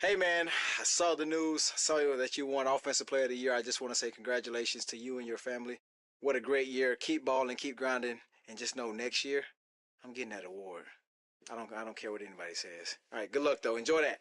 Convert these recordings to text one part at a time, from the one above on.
Hey man, I saw the news, saw that you won Offensive Player of the Year. I just want to say congratulations to you and your family. What a great year. Keep balling, keep grinding, and just know next year I'm getting that award. I don't care what anybody says. All right, good luck though. Enjoy that.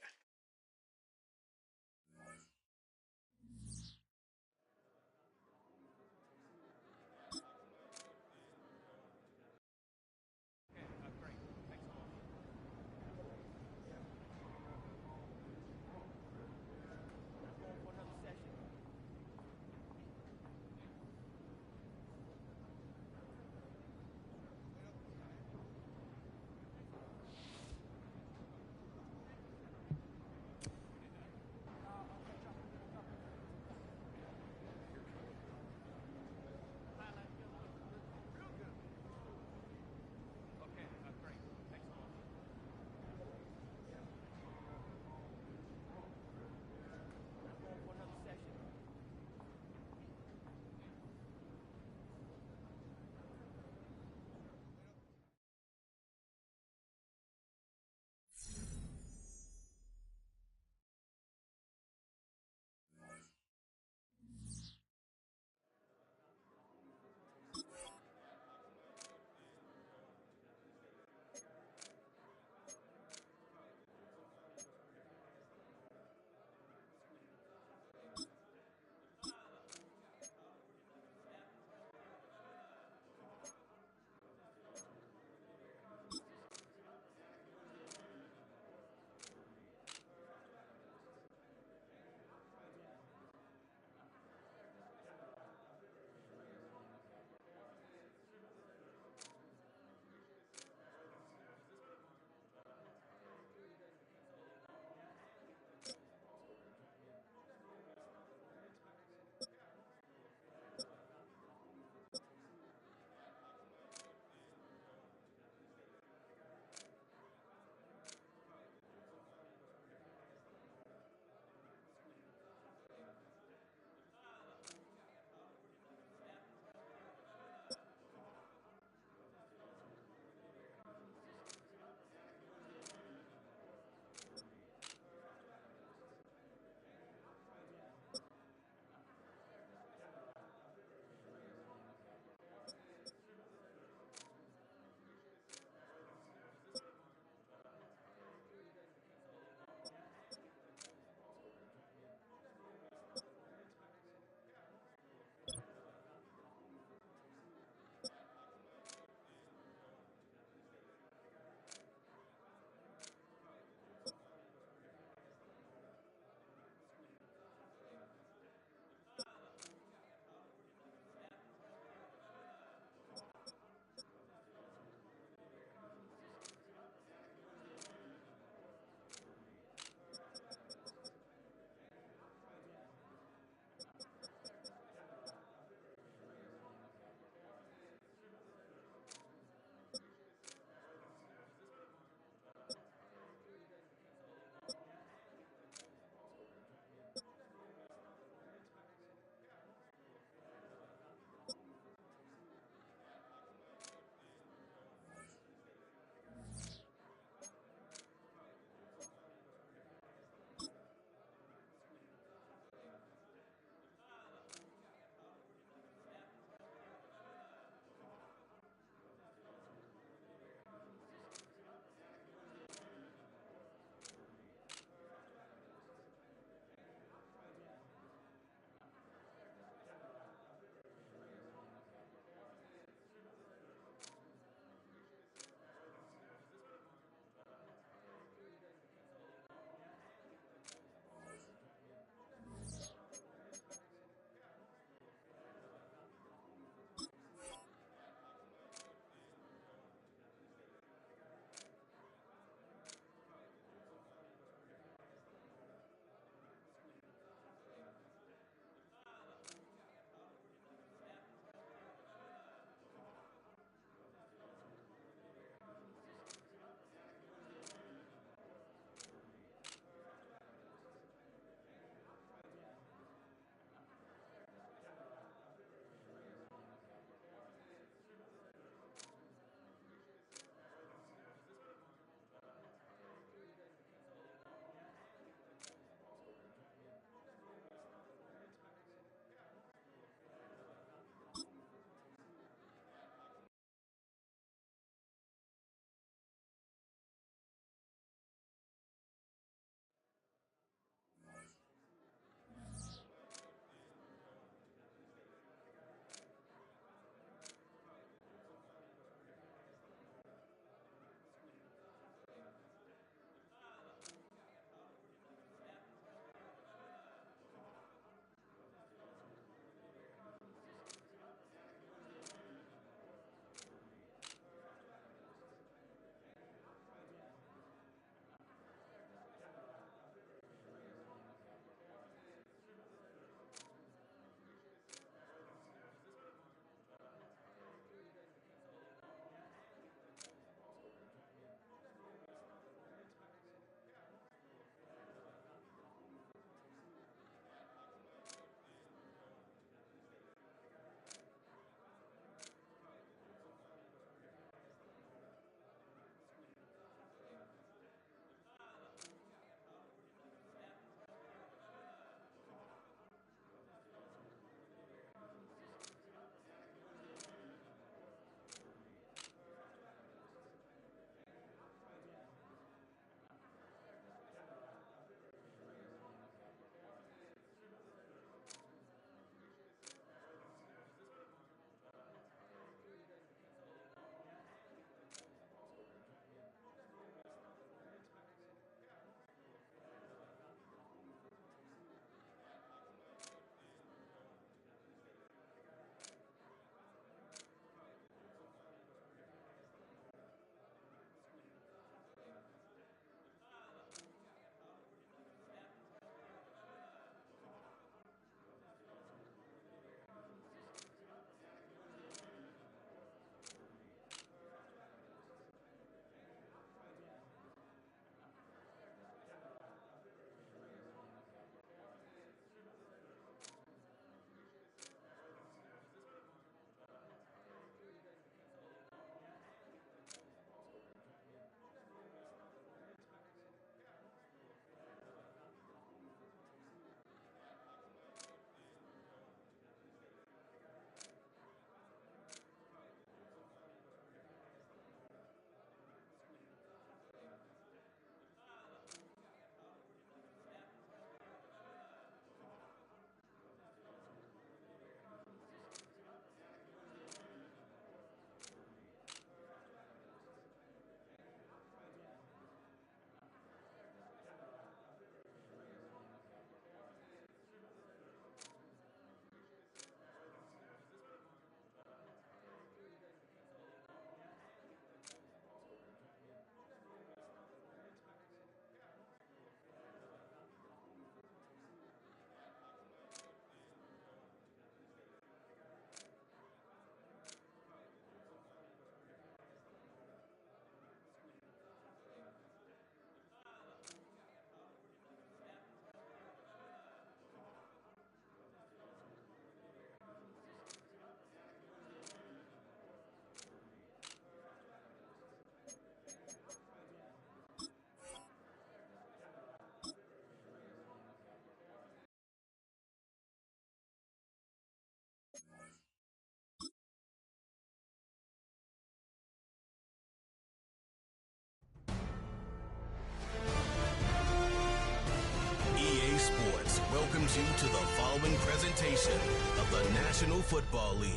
welcomes you to the following presentation of the National Football League.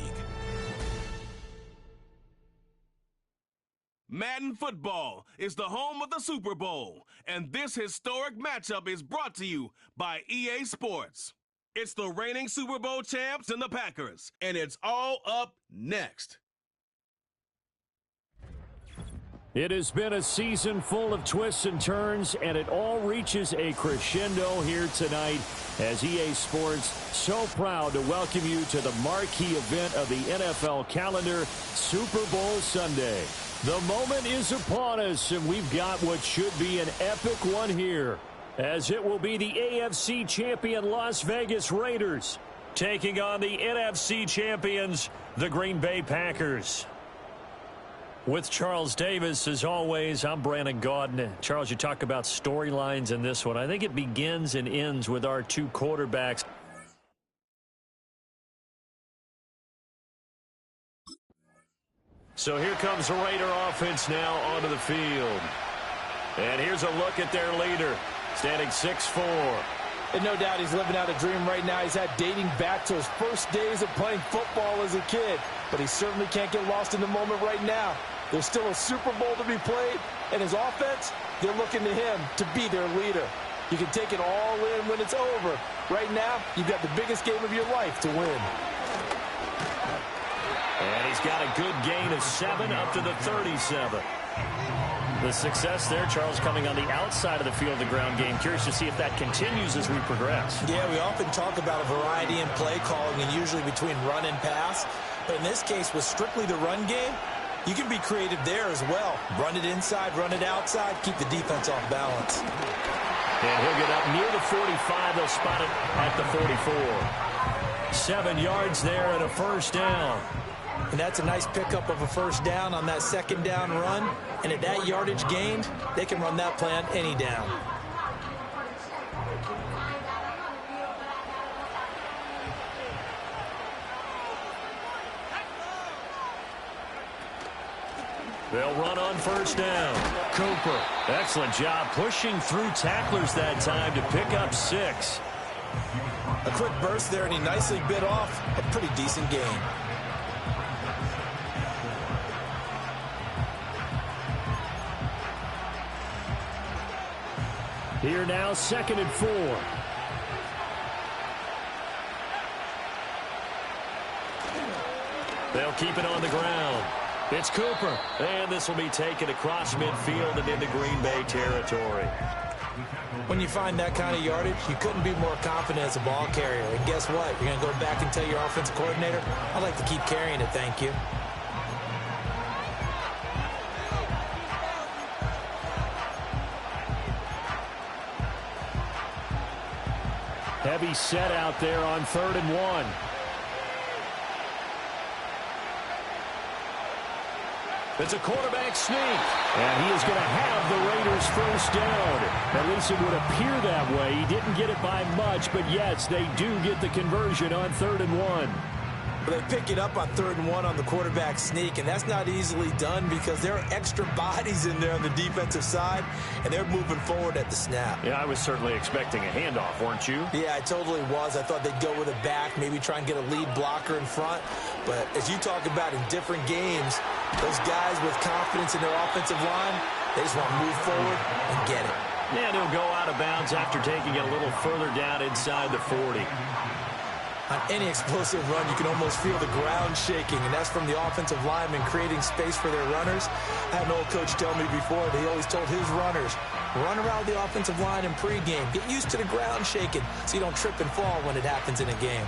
Madden Football is the home of the Super Bowl, and this historic matchup is brought to you by EA Sports. It's the reigning Super Bowl champs and the Packers, and it's all up next. It has been a season full of twists and turns, and it all reaches a crescendo here tonight as EA Sports so proud to welcome you to the marquee event of the NFL calendar, Super Bowl Sunday. The moment is upon us, and we've got what should be an epic one here, as it will be the AFC champion Las Vegas Raiders taking on the NFC champions, the Green Bay Packers. With Charles Davis, as always, I'm Brandon Gaudin. Charles, you talk about storylines in this one. I think it begins and ends with our two quarterbacks. So here comes the Raider offense now onto the field. And here's a look at their leader, standing 6'4". And no doubt he's living out a dream right now. He's had dating back to his first days of playing football as a kid. But he certainly can't get lost in the moment right now. There's still a Super Bowl to be played, and his offense, they're looking to him to be their leader. You can take it all in when it's over. Right now, you've got the biggest game of your life to win. And he's got a good gain of 7 up to the 37. The success there, Charles, coming on the outside of the field, the ground game. Curious to see if that continues as we progress. Yeah, we often talk about a variety in play calling and usually between run and pass. But in this case, with strictly the run game, you can be creative there as well. Run it inside, run it outside, keep the defense off balance. And he'll get up near the 45. They'll spot it at the 44. 7 yards there and a first down. And that's a nice pickup of a first down on that second down run. And at that yardage gained, they can run that play on any down. They'll run on first down. Cooper, excellent job pushing through tacklers that time to pick up 6. A quick burst there, and he nicely bit off a pretty decent gain. Here now, 2nd and 4. They'll keep it on the ground. It's Cooper, and this will be taken across midfield and into Green Bay territory. When you find that kind of yardage, you couldn't be more confident as a ball carrier. And guess what? You're going to go back and tell your offensive coordinator, I'd like to keep carrying it, thank you. Heavy set out there on 3rd and 1. It's a quarterback sneak, and he is going to have the Raiders first down. At least it would appear that way. He didn't get it by much, but yes, they do get the conversion on 3rd and 1. They pick it up on 3rd and 1 on the quarterback sneak, and that's not easily done because there are extra bodies in there on the defensive side, and they're moving forward at the snap. Yeah, I was certainly expecting a handoff, weren't you? Yeah, I totally was. I thought they'd go with it back, maybe try and get a lead blocker in front. But as you talk about in different games, those guys with confidence in their offensive line, they just want to move forward and get it. And he'll go out of bounds after taking it a little further down inside the 40. On any explosive run, you can almost feel the ground shaking, and that's from the offensive linemen creating space for their runners. I had an old coach tell me before that he always told his runners, run around the offensive line in pregame. Get used to the ground shaking so you don't trip and fall when it happens in a game.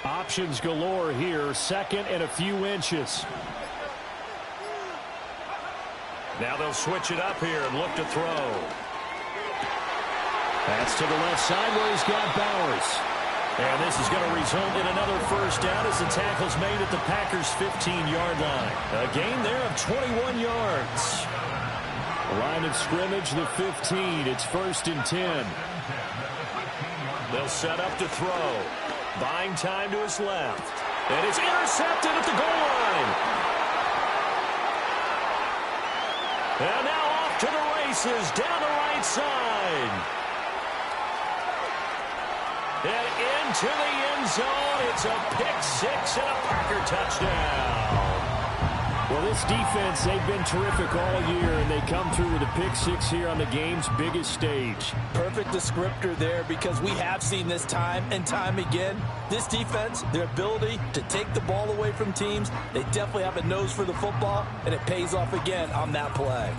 Options galore here, 2nd and a few inches. Now they'll switch it up here and look to throw. That's to the left side where he's got Bowers. And this is going to result in another first down as the tackle's made at the Packers' 15-yard line. A gain there of 21 yards. Line of scrimmage, the 15. It's 1st and 10. They'll set up to throw. Buying time to his left. And it's intercepted at the goal line. And now off to the races down the right side. And into the end zone. It's a pick six and a Packer touchdown. Well, this defense, they've been terrific all year, and they come through with a pick six here on the game's biggest stage. Perfect descriptor there, because we have seen this time and time again. This defense, their ability to take the ball away from teams, they definitely have a nose for the football, and it pays off again on that play.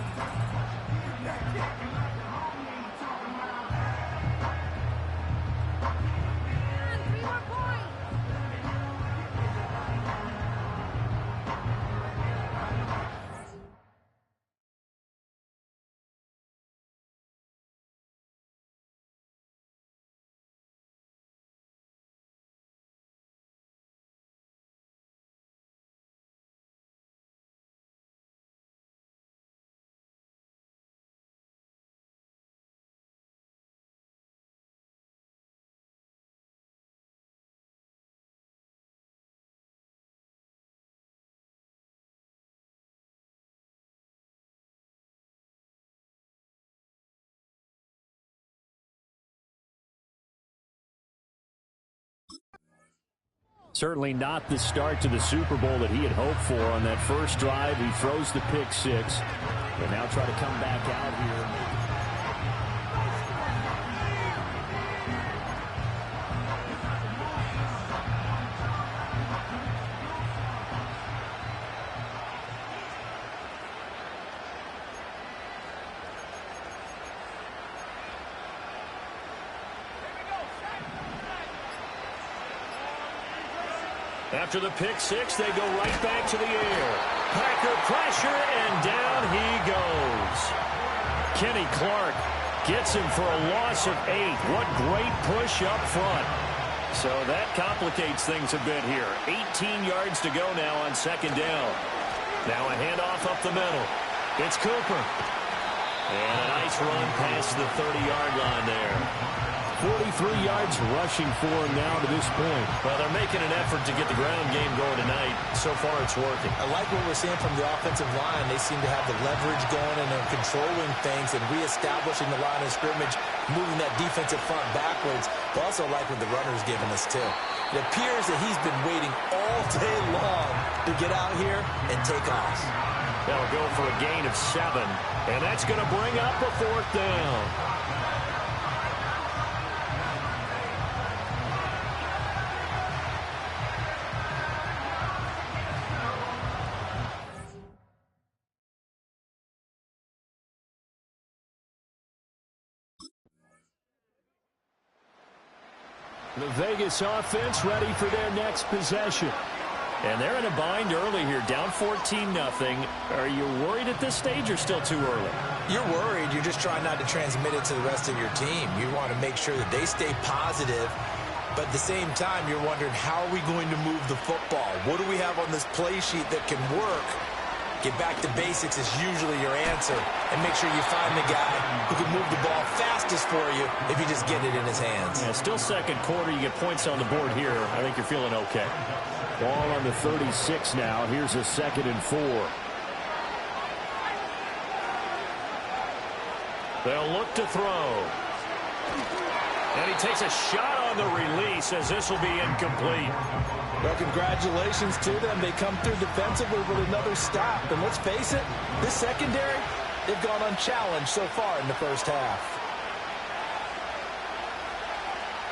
Certainly not the start to the Super Bowl that he had hoped for on that first drive. He throws the pick six. And now try to come back out here. After the pick six, they go right back to the air. Packer pressure, and down he goes. Kenny Clark gets him for a loss of 8. What great push up front. So that complicates things a bit here. 18 yards to go now on second down. Now a handoff up the middle. It's Cooper. And a nice run past the 30-yard line there. 43 yards rushing for him now to this point. Well, they're making an effort to get the ground game going tonight. So far, it's working. I like what we're seeing from the offensive line. They seem to have the leverage going, and they're controlling things and reestablishing the line of scrimmage, moving that defensive front backwards. But also like what the runner's giving us, too. It appears that he's been waiting all day long to get out here and take off. They'll go for a gain of 7, and that's going to bring up a 4th down. The Vegas offense ready for their next possession. And they're in a bind early here, down 14-0. Are you worried at this stage or still too early? You're worried. You're just trying not to transmit it to the rest of your team. You want to make sure that they stay positive. But at the same time, you're wondering, how are we going to move the football? What do we have on this play sheet that can work? Get back to basics is usually your answer. And make sure you find the guy who can move the ball fastest for you if you just get it in his hands. Yeah, still second quarter. You get points on the board here. I think you're feeling okay. Ball on the 36 now. Here's a 2nd and 4. They'll look to throw. And he takes a shot on the release as this will be incomplete. Well, congratulations to them. They come through defensively with another stop. And let's face it, this secondary, they've gone unchallenged so far in the first half.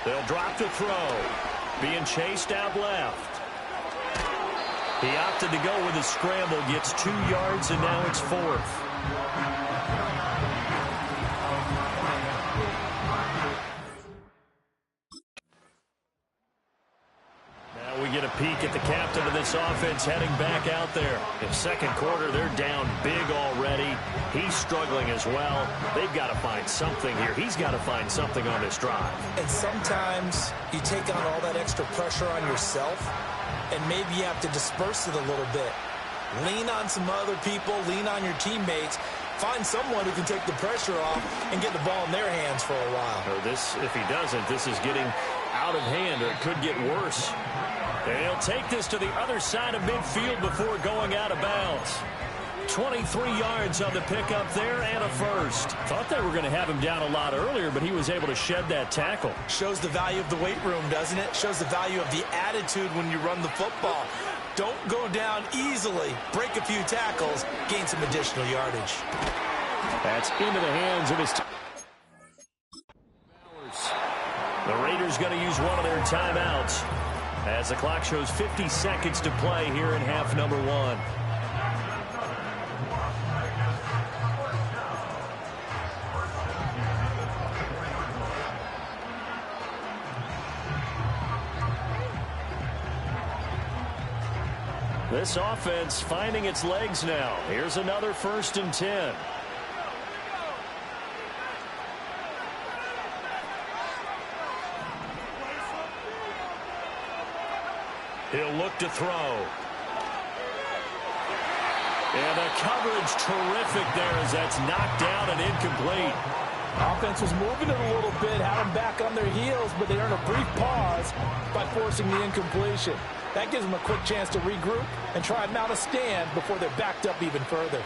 They'll drop to throw. Being chased out left. He opted to go with a scramble, gets 2 yards, and now it's 4th. Now we get a peek at the captain of this offense heading back out there. In second quarter, they're down big already. He's struggling as well. They've got to find something here. He's got to find something on this drive. And sometimes you take on all that extra pressure on yourself, and maybe you have to disperse it a little bit. Lean on some other people. Lean on your teammates. Find someone who can take the pressure off and get the ball in their hands for a while. Or this, if he doesn't, this is getting out of hand, or it could get worse. And he'll take this to the other side of midfield before going out of bounds. 23 yards on the pickup there and a first. Thought they were going to have him down a lot earlier, but he was able to shed that tackle. Shows the value of the weight room, doesn't it? Shows the value of the attitude when you run the football. Don't go down easily. Break a few tackles. Gain some additional yardage. That's into the hands of his team. The Raiders going to use one of their timeouts as the clock shows 50 seconds to play here in half number one. This offense finding its legs now. Here's another 1st and 10. He'll look to throw. And the coverage terrific there as that's knocked down and incomplete. Offense was moving it a little bit, had them back on their heels, but they earned a brief pause by forcing the incompletion. That gives them a quick chance to regroup and try and mount a stand before they're backed up even further.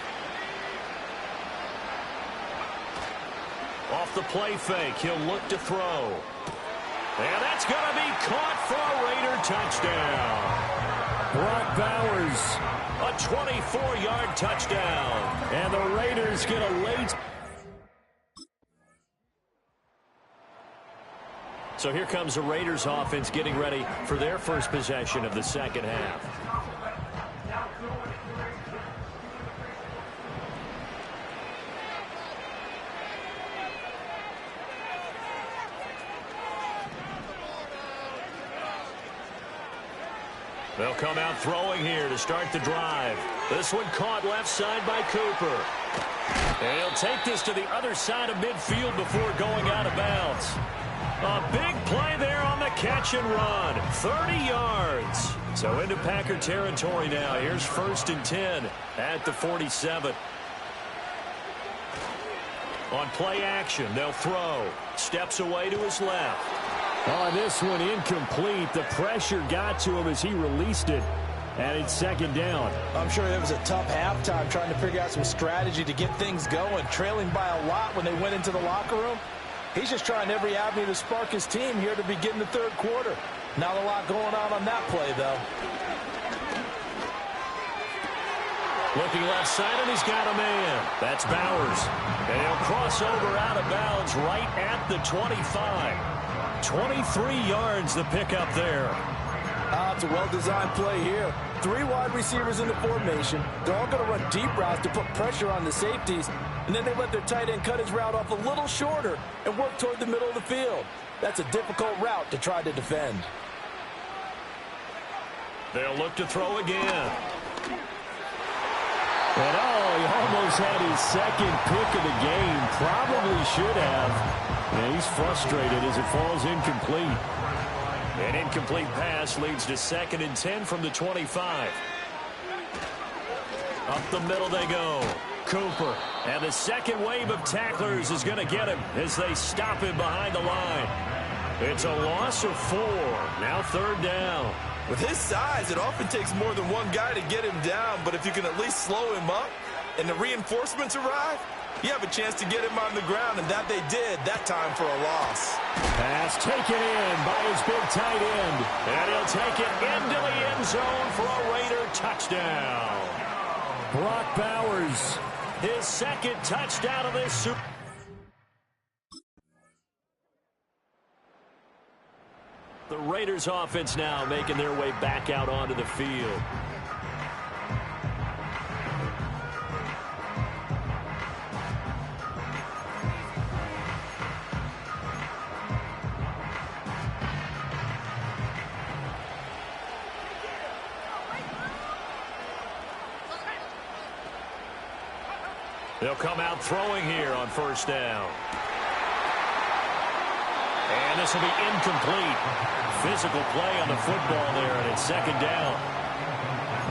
Off the play fake, he'll look to throw. And that's going to be caught for a Raider touchdown. Brock Bowers, a 24-yard touchdown. And the Raiders get a late. So here comes the Raiders offense getting ready for their first possession of the second half. They'll come out throwing here to start the drive. This one caught left side by Cooper. And he'll take this to the other side of midfield before going out of bounds. A big play there on the catch and run. 30 yards. So into Packer territory now. Here's 1st and 10 at the 47. On play action, they'll throw. Steps away to his left. On this one, incomplete. The pressure got to him as he released it. And it's 2nd down. I'm sure it was a tough halftime trying to figure out some strategy to get things going. Trailing by a lot when they went into the locker room. He's just trying every avenue to spark his team here to begin the 3rd quarter. Not a lot going on that play, though. Looking left side, and he's got a man. That's Bowers. And he'll cross over out of bounds right at the 25. 23 yards the pickup there. It's a well-designed play here. 3 wide receivers in the formation. They're all going to run deep routes to put pressure on the safeties. And then they let their tight end cut his route off a little shorter and work toward the middle of the field. That's a difficult route to try to defend. They'll look to throw again. And he almost had his 2nd pick of the game. Probably should have. And he's frustrated as it falls incomplete. An incomplete pass leads to 2nd and 10 from the 25. Up the middle they go. Cooper. And the second wave of tacklers is going to get him as they stop him behind the line. It's a loss of 4. Now 3rd down. With his size, it often takes more than one guy to get him down, but if you can at least slow him up and the reinforcements arrive, you have a chance to get him on the ground, and that they did that time for a loss. Pass taken in by his big tight end. And he'll take it into the end zone for a Raider touchdown. Brock Bowers, his 2nd touchdown of this Super. The Raiders offense now making their way back out onto the field. They'll come out throwing here on 1st down. And this will be incomplete. Physical play on the football there, and it's 2nd down.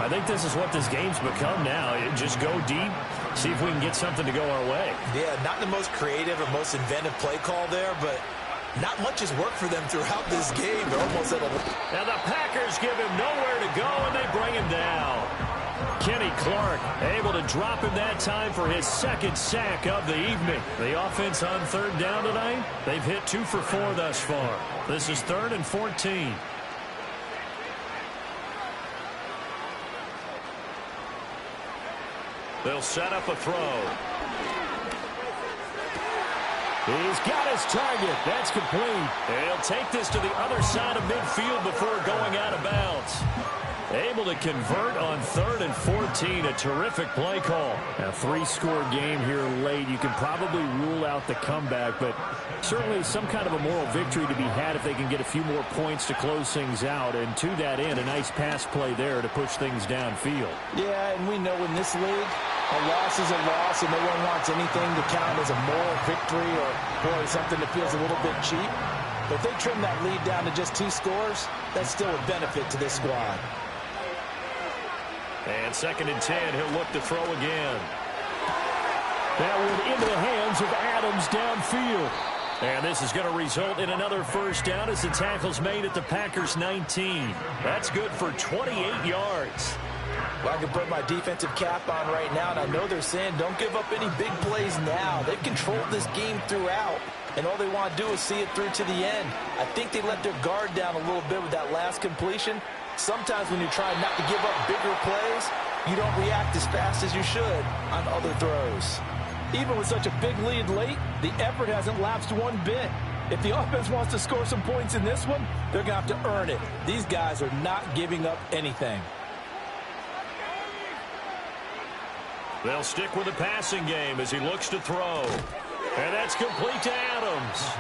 I think this is what this game's become now. Just go deep, see if we can get something to go our way. Yeah, not the most creative or most inventive play call there, but not much has worked for them throughout this game. They're almost at a... Now the Packers give him nowhere to go, and they bring him down. Kenny Clark able to drop him that time for his second sack of the evening. The offense on third down tonight, they've hit 2 for 4 thus far. This is 3rd and 14. They'll set up a throw. He's got his target. That's complete. He'll take this to the other side of midfield before going out of bounds. Able to convert on 3rd and 14. A terrific play call. A 3-score game here late. You can probably rule out the comeback, but certainly some kind of a moral victory to be had if they can get a few more points to close things out. And to that end, a nice pass play there to push things downfield. Yeah, and we know in this league, a loss is a loss, and no one wants anything to count as a moral victory or, boy, something that feels a little bit cheap. But if they trim that lead down to just 2 scores, that's still a benefit to this squad. And 2nd and 10, he'll look to throw again. That one into the hands of Adams downfield. And this is going to result in another first down as the tackle's made at the Packers' 19. That's good for 28 yards. Well, I can put my defensive cap on right now, and I know they're saying don't give up any big plays now. They've controlled this game throughout, and all they want to do is see it through to the end. I think they let their guard down a little bit with that last completion. Sometimes when you're trying not to give up bigger plays, you don't react as fast as you should on other throws. Even with such a big lead late, the effort hasn't lapsed one bit. If the offense wants to score some points in this one, they're going to have to earn it. These guys are not giving up anything. They'll stick with the passing game as he looks to throw. And that's complete to Adams.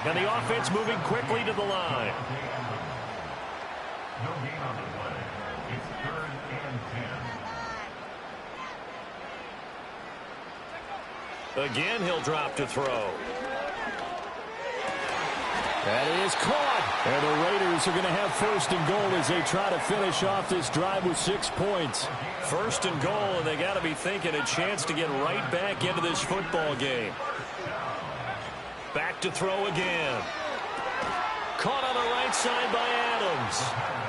And the offense moving quickly to the line. No gain on the play. It's 3rd and 10. Again, he'll drop to throw. That is caught. And the Raiders are going to have 1st and goal as they try to finish off this drive with 6 points. 1st and goal, and they got to be thinking a chance to get right back into this football game. Back to throw again. Caught on the right side by Adams.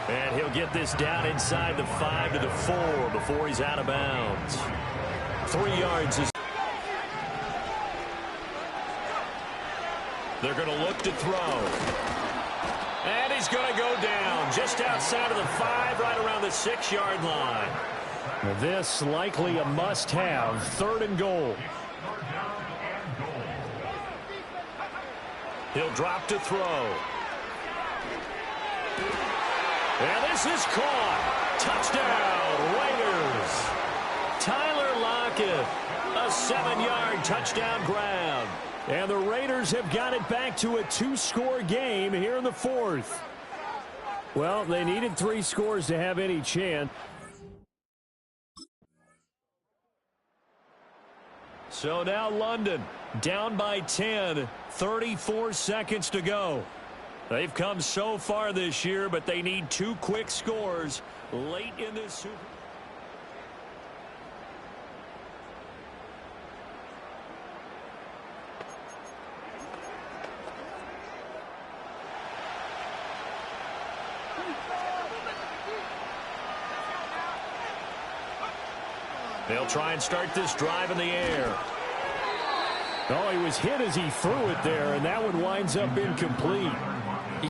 And he'll get this down inside the 5 to the 4 before he's out of bounds. 3 yards is. They're going to look to throw. And he's going to go down just outside of the 5, right around the 6-yard line. This likely a must-have. 3rd and goal. He'll drop to throw. And this is caught. Touchdown, Raiders. Tyler Lockett, a 7-yard touchdown grab. And the Raiders have got it back to a 2-score game here in the 4th. Well, they needed 3 scores to have any chance. So now London down by 10, 34 seconds to go. They've come so far this year, but they need 2 quick scores late in this Super Bowl. They'll try and start this drive in the air. Oh, he was hit as he threw it there, and that one winds up incomplete.